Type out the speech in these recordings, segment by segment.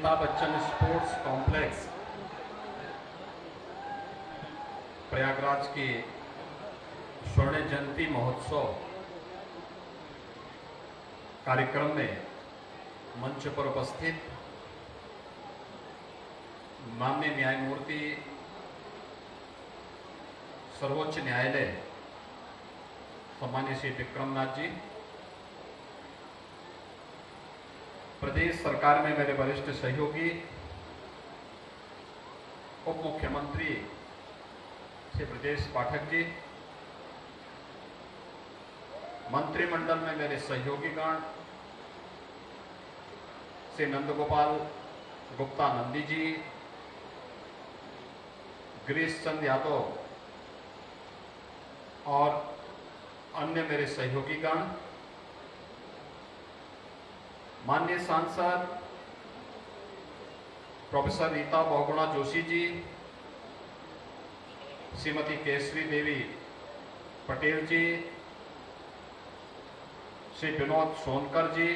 Amitabh Bachchan sports complex Prayagraj के स्वर्ण जयंती महोत्सव कार्यक्रम में मंच पर उपस्थित माननीय न्यायमूर्ति सर्वोच्च न्यायालय सम्माननीय श्री विक्रमनाथ जी, प्रदेश सरकार में मेरे वरिष्ठ सहयोगी उप मुख्यमंत्री श्री ब्रजेश पाठक जी, मंत्रिमंडल में मेरे सहयोगीगण श्री नंदगोपाल गुप्ता नंदी जी, गिरीश चंद यादव और अन्य मेरे सहयोगीगण, माननीय सांसद प्रोफेसर रीता बहुगुणा जोशी जी, श्रीमती केसरी देवी पटेल जी, श्री विनोद सोनकर जी,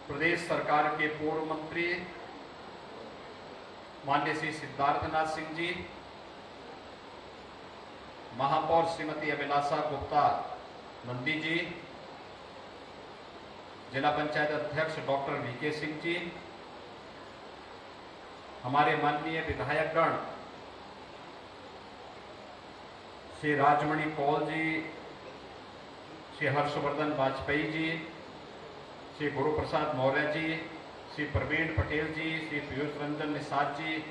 प्रदेश सरकार के पूर्व मंत्री माननीय श्री सिद्धार्थनाथ सिंह जी, महापौर श्रीमती अभिलाषा गुप्ता नंदी जी, जिला पंचायत अध्यक्ष डॉक्टर वीके सिंह जी, हमारे माननीय विधायकगण श्री राजमणि कौल जी, श्री हर्षवर्धन वाजपेयी जी, श्री गुरुप्रसाद मौर्य जी, श्री प्रवीण पटेल जी, श्री पीयूष रंजन निषाद जी,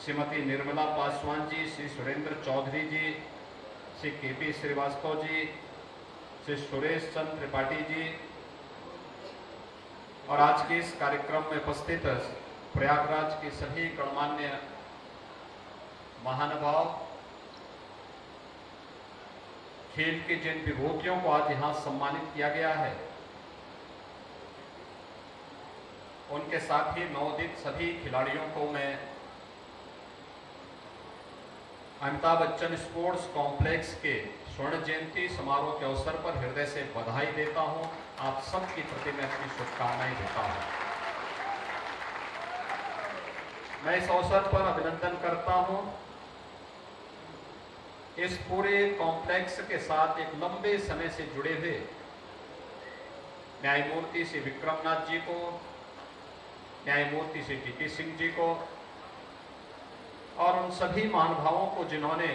श्रीमती निर्मला पासवान जी, श्री सुरेंद्र चौधरी जी, श्री केपी श्रीवास्तव जी, श्री सुरेश चंद्र त्रिपाठी जी और आज के इस कार्यक्रम में उपस्थित प्रयागराज के सभी गणमान्य महानुभाव, खेल के जिन विभूतियों को आज यहाँ सम्मानित किया गया है, उनके साथ ही नवोदित सभी खिलाड़ियों को मैं अमिताभ बच्चन स्पोर्ट्स कॉम्प्लेक्स के स्वर्ण जयंती समारोह के अवसर पर हृदय से बधाई देता हूं। आप सबके प्रति मैं अपनी शुभकामनाएं देता हूं। मैं इस अवसर पर अभिनंदन करता हूं इस पूरे कॉम्प्लेक्स के साथ एक लंबे समय से जुड़े हुए न्यायमूर्ति श्री विक्रमनाथ जी को, न्यायमूर्ति श्री टीपी सिंह जी को और उन सभी महानुभावों को जिन्होंने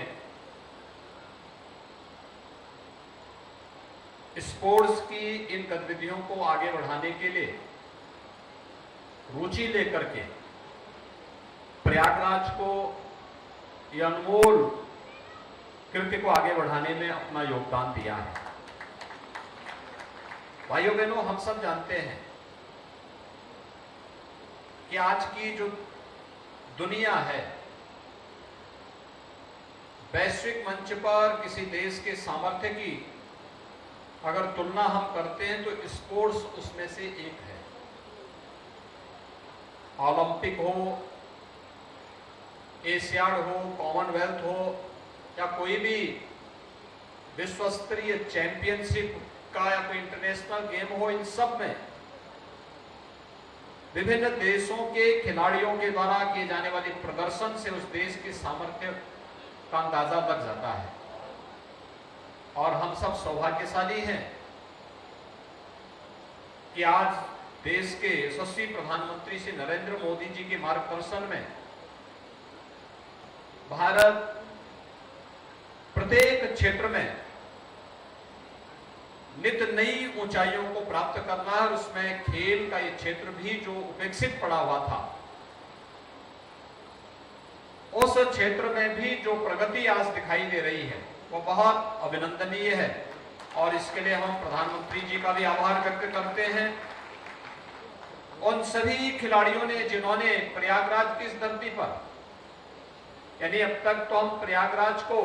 स्पोर्ट्स की इन गतिविधियों को आगे बढ़ाने के लिए रुचि लेकर के प्रयागराज को ये अनमोल कृत्य को आगे बढ़ाने में अपना योगदान दिया है। भाइयों बहनों, हम सब जानते हैं कि आज की जो दुनिया है, वैश्विक मंच पर किसी देश के सामर्थ्य की अगर तुलना हम करते हैं तो स्पोर्ट्स उसमें से एक है। ओलंपिक हो, एशियाड हो, कॉमनवेल्थ हो या कोई भी विश्व स्तरीय चैंपियनशिप का या कोई इंटरनेशनल गेम हो, इन सब में विभिन्न देशों के खिलाड़ियों के द्वारा किए जाने वाले प्रदर्शन से उस देश के सामर्थ्य का अंदाजा लग जाता है। और हम सब सौभाग्यशाली हैं कि आज देश के यशस्वी प्रधानमंत्री श्री नरेंद्र मोदी जी के मार्गदर्शन में भारत प्रत्येक क्षेत्र में नित नई ऊंचाइयों को प्राप्त करना है और उसमें खेल का ये क्षेत्र भी जो उपेक्षित पड़ा हुआ था, उस क्षेत्र में भी जो प्रगति आज दिखाई दे रही है वो बहुत अभिनंदनीय है। और इसके लिए हम प्रधानमंत्री जी का भी आभार व्यक्त करते हैं। उन सभी खिलाड़ियों ने जिन्होंने प्रयागराज की इस धरती पर, यानी अब तक तो हम प्रयागराज को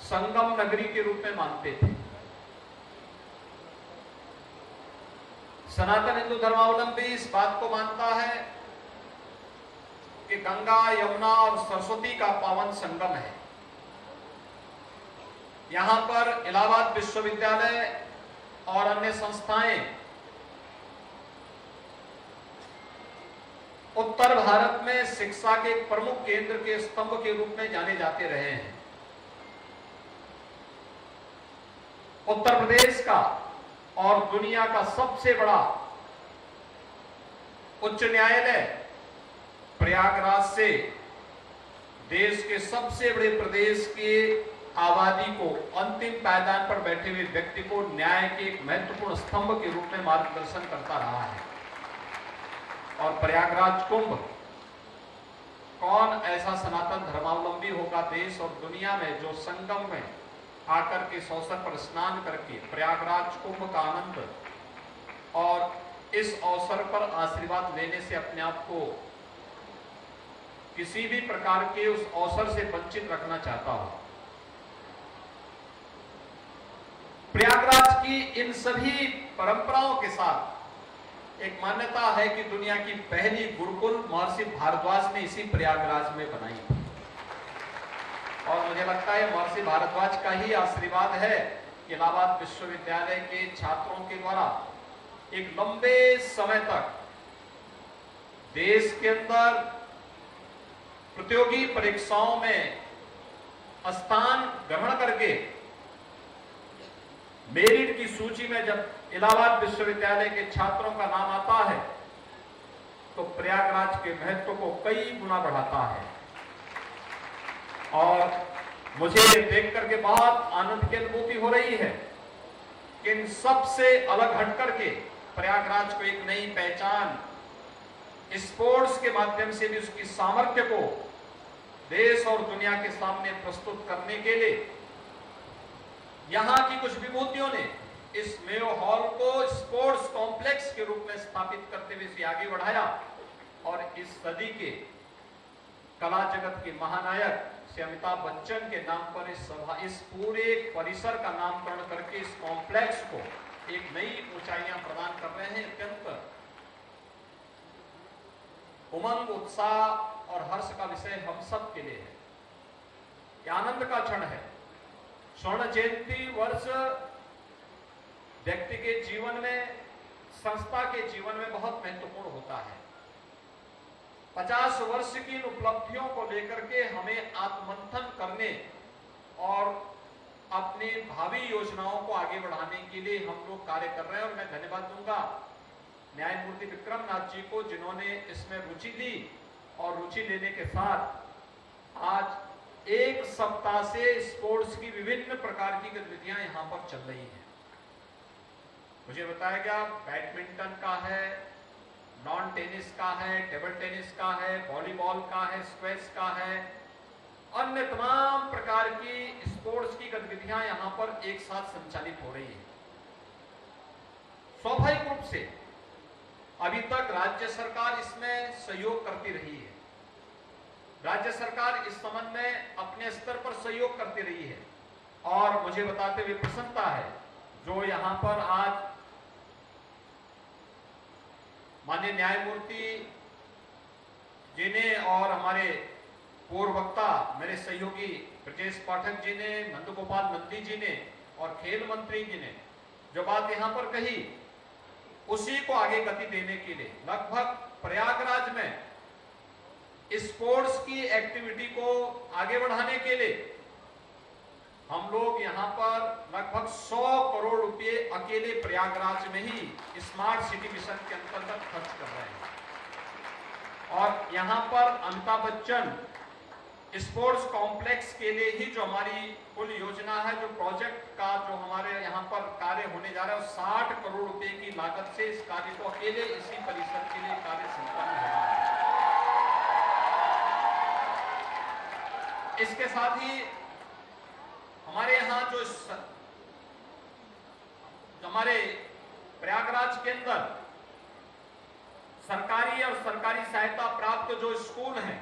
संगम नगरी के रूप में मानते थे। सनातन हिंदू धर्मावलंबी इस बात को मानता है कि गंगा, यमुना और सरस्वती का पावन संगम है। यहां पर इलाहाबाद विश्वविद्यालय और अन्य संस्थाएं उत्तर भारत में शिक्षा के प्रमुख केंद्र के स्तंभ के रूप में जाने जाते रहे हैं। उत्तर प्रदेश का और दुनिया का सबसे बड़ा उच्च न्यायालय प्रयागराज से देश के सबसे बड़े प्रदेश के आबादी को अंतिम पायदान पर बैठे हुए व्यक्ति को न्याय के एक महत्वपूर्ण स्तंभ के रूप में मार्गदर्शन करता रहा है। और प्रयागराज कुंभ, कौन ऐसा सनातन धर्मावलंबी होगा देश और दुनिया में जो संगम में आकर के इस अवसर पर स्नान करके प्रयागराज कुंभ का आनंद और इस अवसर पर आशीर्वाद लेने से अपने आप को किसी भी प्रकार के उस अवसर से वंचित रखना चाहता हो। प्रयागराज की इन सभी परंपराओं के साथ एक मान्यता है कि दुनिया की पहली गुरुकुल महर्षि भारद्वाज ने इसी प्रयागराज में बनाई थी। और मुझे लगता है महर्षि भारद्वाज का ही आशीर्वाद है कि इलाहाबाद विश्वविद्यालय के छात्रों के द्वारा एक लंबे समय तक देश के अंदर प्रतियोगी परीक्षाओं में स्थान ग्रहण करके मेरिट की सूची में जब इलाहाबाद विश्वविद्यालय के छात्रों का नाम आता है तो प्रयागराज के महत्व को कई गुना बढ़ाता है। और मुझे देख करके बहुत आनंद की अनुभूति हो रही है कि इन सबसे अलग हट करके प्रयागराज को एक नई पहचान स्पोर्ट्स के माध्यम से भी उसकी सामर्थ्य को देश और दुनिया के सामने प्रस्तुत करने के लिए यहां की कुछ विभूतियों ने इस मेयो हॉल को स्पोर्ट्स कॉम्प्लेक्स के रूप में स्थापित करते हुए इसे आगे बढ़ाया और इस सदी के कला जगत के महानायक श्री अमिताभ बच्चन के नाम पर इस पूरे परिसर का नामकरण करके इस कॉम्प्लेक्स को एक नई ऊंचाइयां प्रदान कर रहे हैं। अत्यंत उमंग, उत्साह और हर्ष का विषय हम सब के लिए है। यह आनंद का क्षण है। स्वर्ण जयंती वर्ष व्यक्ति के जीवन में, संस्था के जीवन में बहुत महत्वपूर्ण होता है। 50 वर्ष की उपलब्धियों को लेकर के हमें आत्ममंथन करने और अपने भावी योजनाओं को आगे बढ़ाने के लिए हम लोग कार्य कर रहे हैं। और मैं धन्यवाद दूंगा न्यायमूर्ति विक्रमनाथ जी को जिन्होंने इसमें रुचि ली और रुचि लेने के साथ आज एक सप्ताह से स्पोर्ट्स की विभिन्न प्रकार की गतिविधियां यहां पर चल रही हैं। मुझे बताया गया बैडमिंटन का है, नॉन टेनिस का है, टेबल टेनिस का है, वॉलीबॉल का है, स्क्वैश का है, अन्य तमाम प्रकार की स्पोर्ट्स की गतिविधियां यहां पर एक साथ संचालित हो रही है। स्वाभाविक रूप से अभी तक राज्य सरकार इसमें सहयोग करती रही है। राज्य सरकार इस संबंध में अपने स्तर पर सहयोग करती रही है और मुझे बताते हुए प्रसन्नता है जो यहां पर आज माननीय न्यायमूर्ति जी ने और हमारे पूर्व वक्ता मेरे सहयोगी ब्रजेश पाठक जी ने, नंदगोपाल नंदी जी ने और खेल मंत्री जी ने जो बात यहां पर कही उसी को आगे गति देने के लिए लगभग प्रयागराज में स्पोर्ट्स की एक्टिविटी को आगे बढ़ाने के लिए हम लोग यहां पर लगभग 100 करोड़ रुपए अकेले प्रयागराज में ही स्मार्ट सिटी मिशन के अंतर्गत खर्च कर रहे हैं। और यहां पर अमिताभ बच्चन स्पोर्ट्स कॉम्प्लेक्स के लिए ही जो हमारी कुल योजना है, जो प्रोजेक्ट का जो हमारे यहाँ पर कार्य होने जा रहा है, 60 करोड़ रुपए की लागत से इस कार्य को अकेले इसी परिसर के लिए कार्य संपन्न हो रहा है। इसके साथ ही हमारे यहाँ जो हमारे प्रयागराज के अंदर सरकारी और सरकारी सहायता प्राप्त जो स्कूल हैं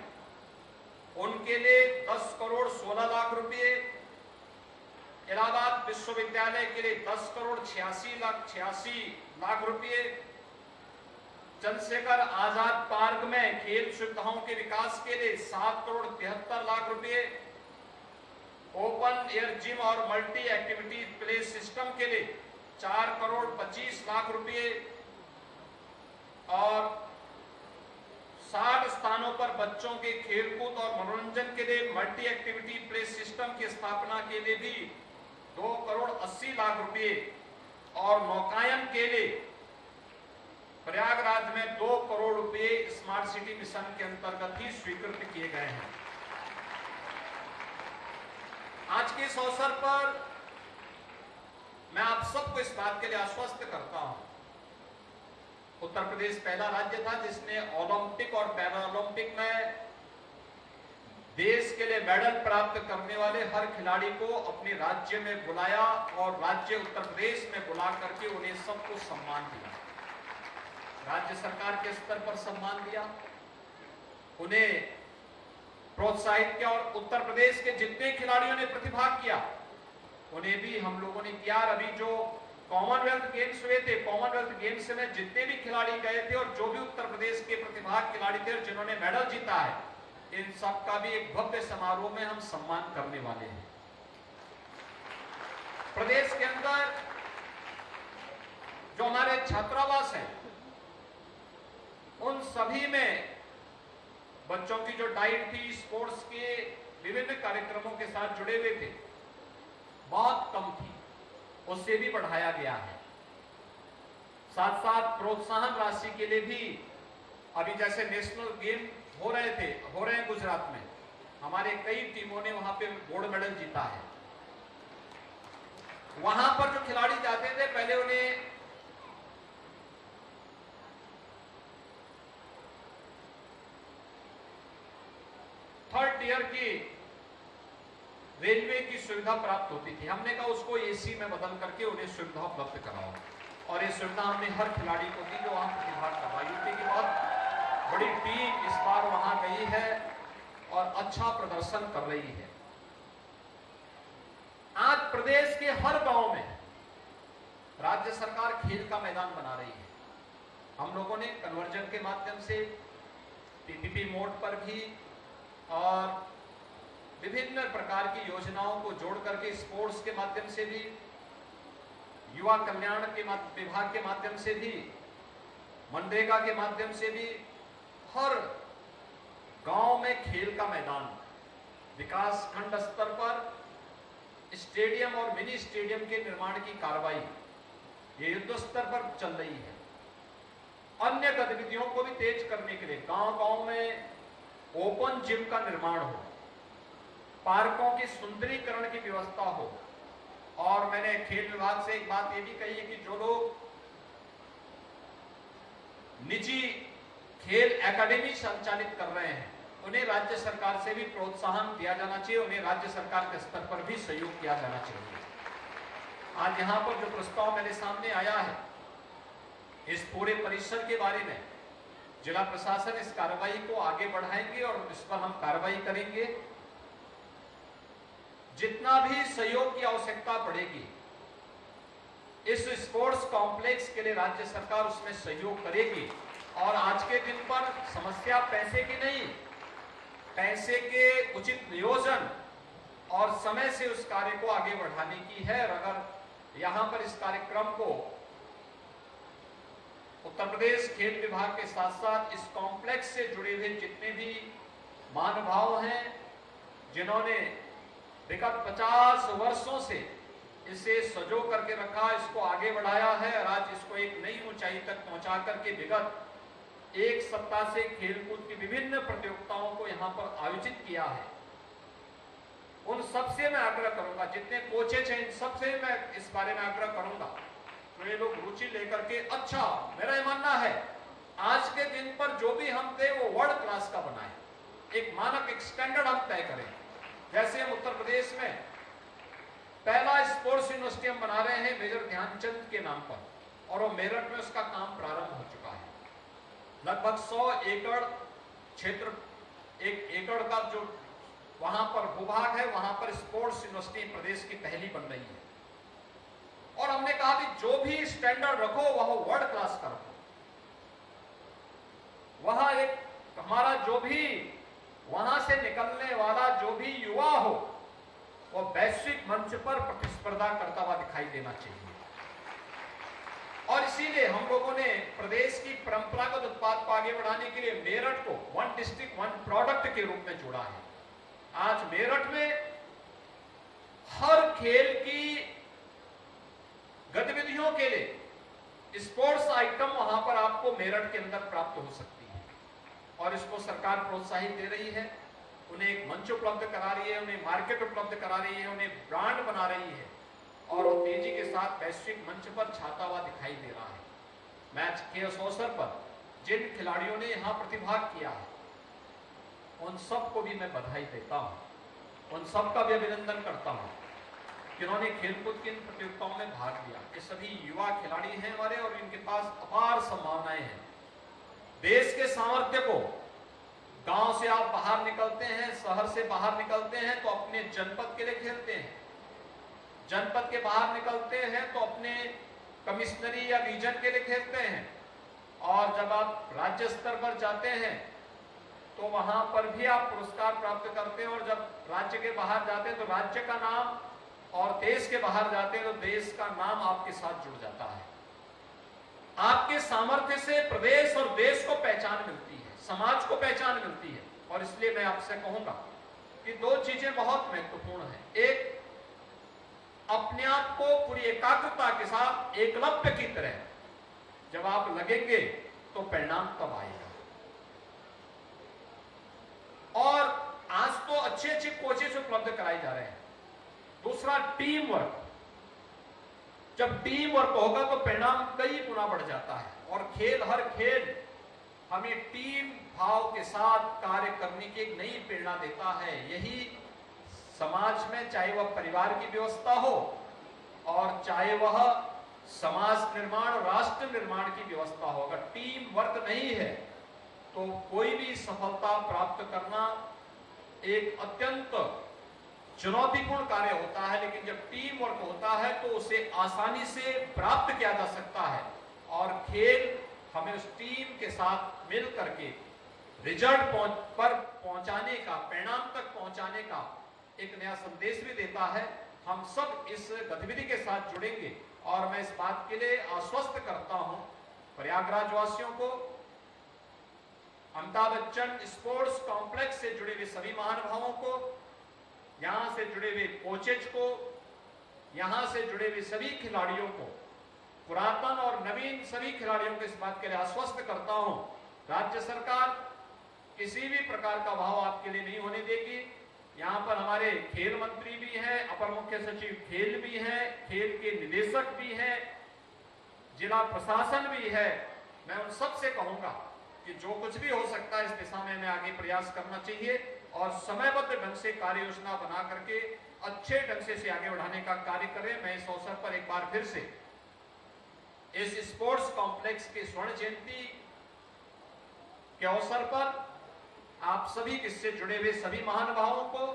उनके लिए 10 करोड़ 16 लाख रुपए, इलाहाबाद विश्वविद्यालय के लिए 10 करोड़ 86 लाख रुपए, चंद्रशेखर आजाद पार्क में खेल सुविधाओं के विकास के लिए 7 करोड़ 73 लाख रुपए, ओपन एयर जिम और मल्टी एक्टिविटी प्ले सिस्टम के लिए 4,25,00,000 रुपए और 60 स्थानों पर बच्चों के खेलकूद और मनोरंजन के लिए मल्टी एक्टिविटी प्ले सिस्टम की स्थापना के लिए भी 2,80,00,000 रुपए और नौकायन के लिए प्रयागराज में 2 करोड़ रुपए स्मार्ट सिटी मिशन के अंतर्गत ही स्वीकृत किए गए हैं। आज के इस अवसर पर मैं आप सबको इस बात के लिए आश्वस्त करता हूं, उत्तर प्रदेश पहला राज्य था जिसने ओलंपिक और पैरा ओलंपिक में देश के लिए मेडल प्राप्त करने वाले हर खिलाड़ी को अपने राज्य में बुलाया और राज्य उत्तर प्रदेश में बुला करके उन्हें सबको सम्मान दिया। राज्य सरकार के स्तर पर सम्मान दिया, उन्हें प्रोत्साहित किया और उत्तर प्रदेश के जितने खिलाड़ियों ने प्रतिभाग किया उन्हें भी हम लोगों ने किया। अभी जो कॉमनवेल्थ गेम्स हुए थे, कॉमनवेल्थ गेम्स में जितने भी खिलाड़ी गए थे और जो भी उत्तर प्रदेश के प्रतिभाग खिलाड़ी थे और जिन्होंने मेडल जीता है, इन सब का भी एक भव्य समारोह में हम सम्मान करने वाले हैं। प्रदेश के अंदर जो हमारे छात्रावास है उन सभी में बच्चों की जो डाइट थी, स्पोर्ट्स के विभिन्न कार्यक्रमों के साथ जुड़े हुए थे, बहुत कम थी, उससे भी बढ़ाया गया है। साथ साथ प्रोत्साहन राशि के लिए भी अभी जैसे नेशनल गेम हो रहे हैं गुजरात में, हमारे कई टीमों ने वहां पे गोल्ड मेडल जीता है। वहां पर जो खिलाड़ी जाते थे पहले उन्हें थर्ड टियर की रेलवे की सुविधा प्राप्त होती थी। हमने कहा उसको एसी में बदल करके उन्हें सुविधा उपलब्ध कराओ और ये सुविधा हमने हर खिलाड़ी को दी जो वहां प्रतिभाग कर रहा है। यूपी की बहुत बड़ी टीम इस बार वहां गई है और अच्छा प्रदर्शन कर रही है। आज प्रदेश के हर गांव में राज्य सरकार खेल का मैदान बना रही है। हम लोगों ने कन्वर्जन के माध्यम से पीपीपी मोड पर भी और विभिन्न प्रकार की योजनाओं को जोड़ करके स्पोर्ट्स के माध्यम से भी, युवा कल्याण के विभाग के माध्यम से भी, मनरेगा के माध्यम से भी हर गांव में खेल का मैदान, विकास खंड स्तर पर स्टेडियम और मिनी स्टेडियम के निर्माण की कार्रवाई ये युद्ध स्तर पर चल रही है। अन्य गतिविधियों को भी तेज करने के लिए गांव-गांव में ओपन जिम का निर्माण हो, पार्कों की सुंदरीकरण की व्यवस्था हो। और मैंने खेल विभाग से एक बात ये भी कही है कि जो लोग निजी खेल एकेडमी संचालित कर रहे हैं उन्हें राज्य सरकार से भी प्रोत्साहन दिया जाना चाहिए, उन्हें राज्य सरकार के स्तर पर भी सहयोग किया जाना चाहिए। आज यहां पर जो प्रस्ताव मेरे सामने आया है इस पूरे परिसर के बारे में जिला प्रशासन इस कार्रवाई को आगे बढ़ाएंगे और इस पर हम कार्रवाई करेंगे। जितना भी सहयोग की आवश्यकता पड़ेगी इस स्पोर्ट्स कॉम्प्लेक्स के लिए राज्य सरकार उसमें सहयोग करेगी। और आज के दिन पर समस्या पैसे की नहीं, पैसे के उचित नियोजन और समय से उस कार्य को आगे बढ़ाने की है। और अगर यहां पर इस कार्यक्रम को उत्तर प्रदेश खेल विभाग के साथ साथ इस कॉम्प्लेक्स से जुड़े हुए जितने भी महानुभाव हैं जिन्होंने विगत 50 वर्षों से इसे सजो करके रखा, इसको आगे बढ़ाया है और आज इसको एक नई ऊंचाई तक पहुंचा करके विगत एक सप्ताह से खेलकूद की विभिन्न प्रतियोगिताओं को यहां पर आयोजित किया है, उन सबसे मैं आग्रह करूंगा, जितने कोचेज हैं इन सबसे मैं इस बारे में आग्रह करूंगा तो ये लोग रुचि लेकर के, अच्छा मेरा ये मानना है आज के दिन पर जो भी हम थे वो वर्ल्ड क्लास का बनाए, एक मानक, एक स्टैंडर्ड हम तय करें। जैसे हम उत्तर प्रदेश में पहला स्पोर्ट्स यूनिवर्सिटी हम बना रहे हैं मेजर ध्यानचंद के नाम पर और वो मेरठ में उसका काम प्रारंभ हो चुका है। लगभग 100 एकड़ क्षेत्र, 1 एकड़ का जो वहां पर भूभाग है वहां पर स्पोर्ट्स यूनिवर्सिटी प्रदेश की पहली बन रही है। और हमने कहा कि जो भी स्टैंडर्ड रखो वह वर्ल्ड क्लास का रखो। वहां एक हमारा जो भी वहां से निकलने वाला जो भी युवा हो वो वैश्विक मंच पर प्रतिस्पर्धा करता हुआ दिखाई देना चाहिए। और इसीलिए हम लोगों ने प्रदेश की परंपरागत उत्पाद को आगे बढ़ाने के लिए मेरठ को वन डिस्ट्रिक्ट वन प्रोडक्ट के रूप में जोड़ा है। आज मेरठ में हर खेल की गतिविधियों के लिए स्पोर्ट्स आइटम वहां पर आपको मेरठ के अंदर प्राप्त हो सकती है और इसको सरकार प्रोत्साहित दे रही है। उन्हें एक मंच उपलब्ध करा रही है, उन्हें मार्केट उपलब्ध करा रही है, उन्हें ब्रांड बना रही है और वो तेजी के साथ वैश्विक मंच पर छाता हुआ दिखाई दे रहा है। मैच के इस अवसर पर जिन खिलाड़ियों ने यहां प्रतिभाग किया है उन सबको भी मैं बधाई देता हूं, उन सबका भी अभिनंदन करता हूं जिन्होंने खेलकूद की इन प्रतियोगिताओं में भाग लिया। ये सभी युवा खिलाड़ी हैं हमारे और इनके पास अपार संभावनाएं हैं। देश के सामर्थ्य को, गांव से आप बाहर निकलते हैं, शहर से बाहर निकलते हैं तो अपने जनपद के लिए खेलते हैं, जनपद के बाहर निकलते हैं तो अपने कमिश्नरी या रीजन के लिए खेलते हैं और जब आप राज्य स्तर पर जाते हैं तो वहां पर भी आप पुरस्कार प्राप्त करते हैं और जब राज्य के बाहर जाते हैं तो राज्य का नाम और देश के बाहर जाते हैं तो देश का नाम आपके साथ जुड़ जाता है। आपके सामर्थ्य से प्रदेश और देश को पहचान मिलती है, समाज को पहचान मिलती है और इसलिए मैं आपसे कहूंगा कि दो चीजें बहुत महत्वपूर्ण हैं। एक, अपने आप को पूरी एकाग्रता के साथ एकलव्य की तरह जब आप लगेंगे तो परिणाम तब आएगा। और आज तो अच्छे अच्छे कोचेस उपलब्ध कराए जा रहे हैं। दूसरा, टीम वर्क। जब टीम वर्क होगा तो परिणाम कई गुना बढ़ जाता है और खेल, हर खेल हमें टीम भाव के साथ कार्य करने की एक नई प्रेरणा देता है। यही समाज में, चाहे वह परिवार की व्यवस्था हो और चाहे वह समाज निर्माण, राष्ट्र निर्माण की व्यवस्था हो, अगर टीम वर्क नहीं है तो कोई भी सफलता प्राप्त करना एक अत्यंत चुनौतीपूर्ण कार्य होता है। लेकिन जब टीम वर्क होता है तो उसे आसानी से प्राप्त किया जा सकता है और खेल हमें उस टीम के साथ मिल करके रिजल्ट पर पहुंचाने का, परिणाम तक पहुंचाने का एक नया संदेश भी देता है। हम सब इस गतिविधि के साथ जुड़ेंगे और मैं इस बात के लिए आश्वस्त करता हूं प्रयागराज वासियों को, अमिताभ बच्चन स्पोर्ट्स कॉम्प्लेक्स से जुड़े हुए सभी महानुभावों को, यहां से जुड़े हुए कोचेज को, यहां से जुड़े हुए सभी खिलाड़ियों को, पुरातन और नवीन सभी खिलाड़ियों को इस बात के लिए आश्वस्त करता हूं, राज्य सरकार किसी भी प्रकार का भाव आपके लिए नहीं होने देगी। यहां पर हमारे खेल मंत्री भी हैं, अपर मुख्य सचिव खेल भी हैं, खेल के निदेशक भी हैं, जिला प्रशासन भी है। मैं उन सब से कहूंगा कि जो कुछ भी हो सकता है इस दिशा में हमें आगे प्रयास करना चाहिए और समयबद्ध ढंग से कार्य योजना बना करके अच्छे ढंग से आगे बढ़ाने का कार्य करें। मैं इस अवसर पर एक बार फिर से इस स्पोर्ट्स कॉम्प्लेक्स की स्वर्ण जयंती के अवसर पर आप सभी इससे जुड़े हुए सभी महानुभावों को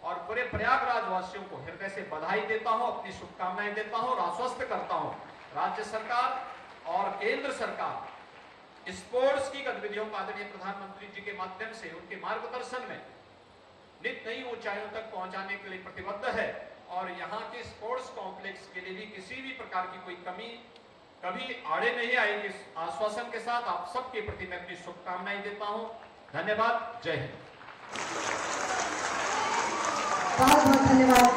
और पूरे प्रयागराज वासियों को हृदय से बधाई देता हूं, अपनी शुभकामनाएं देता हूं और आश्वस्त करता हूं राज्य सरकार और केंद्र सरकार स्पोर्ट्स की गतिविधियों को आदरणीय प्रधानमंत्री जी के माध्यम से, उनके मार्गदर्शन में नित नई ऊंचाइयों तक पहुंचाने के लिए प्रतिबद्ध है और यहाँ के स्पोर्ट्स कॉम्प्लेक्स के लिए भी किसी भी प्रकार की कोई कमी कभी आड़े नहीं आएगी। इस आश्वासन के साथ आप सबके प्रति मैं अपनी शुभकामनाएं देता हूं। धन्यवाद। जय हिंद। बहुत बहुत धन्यवाद।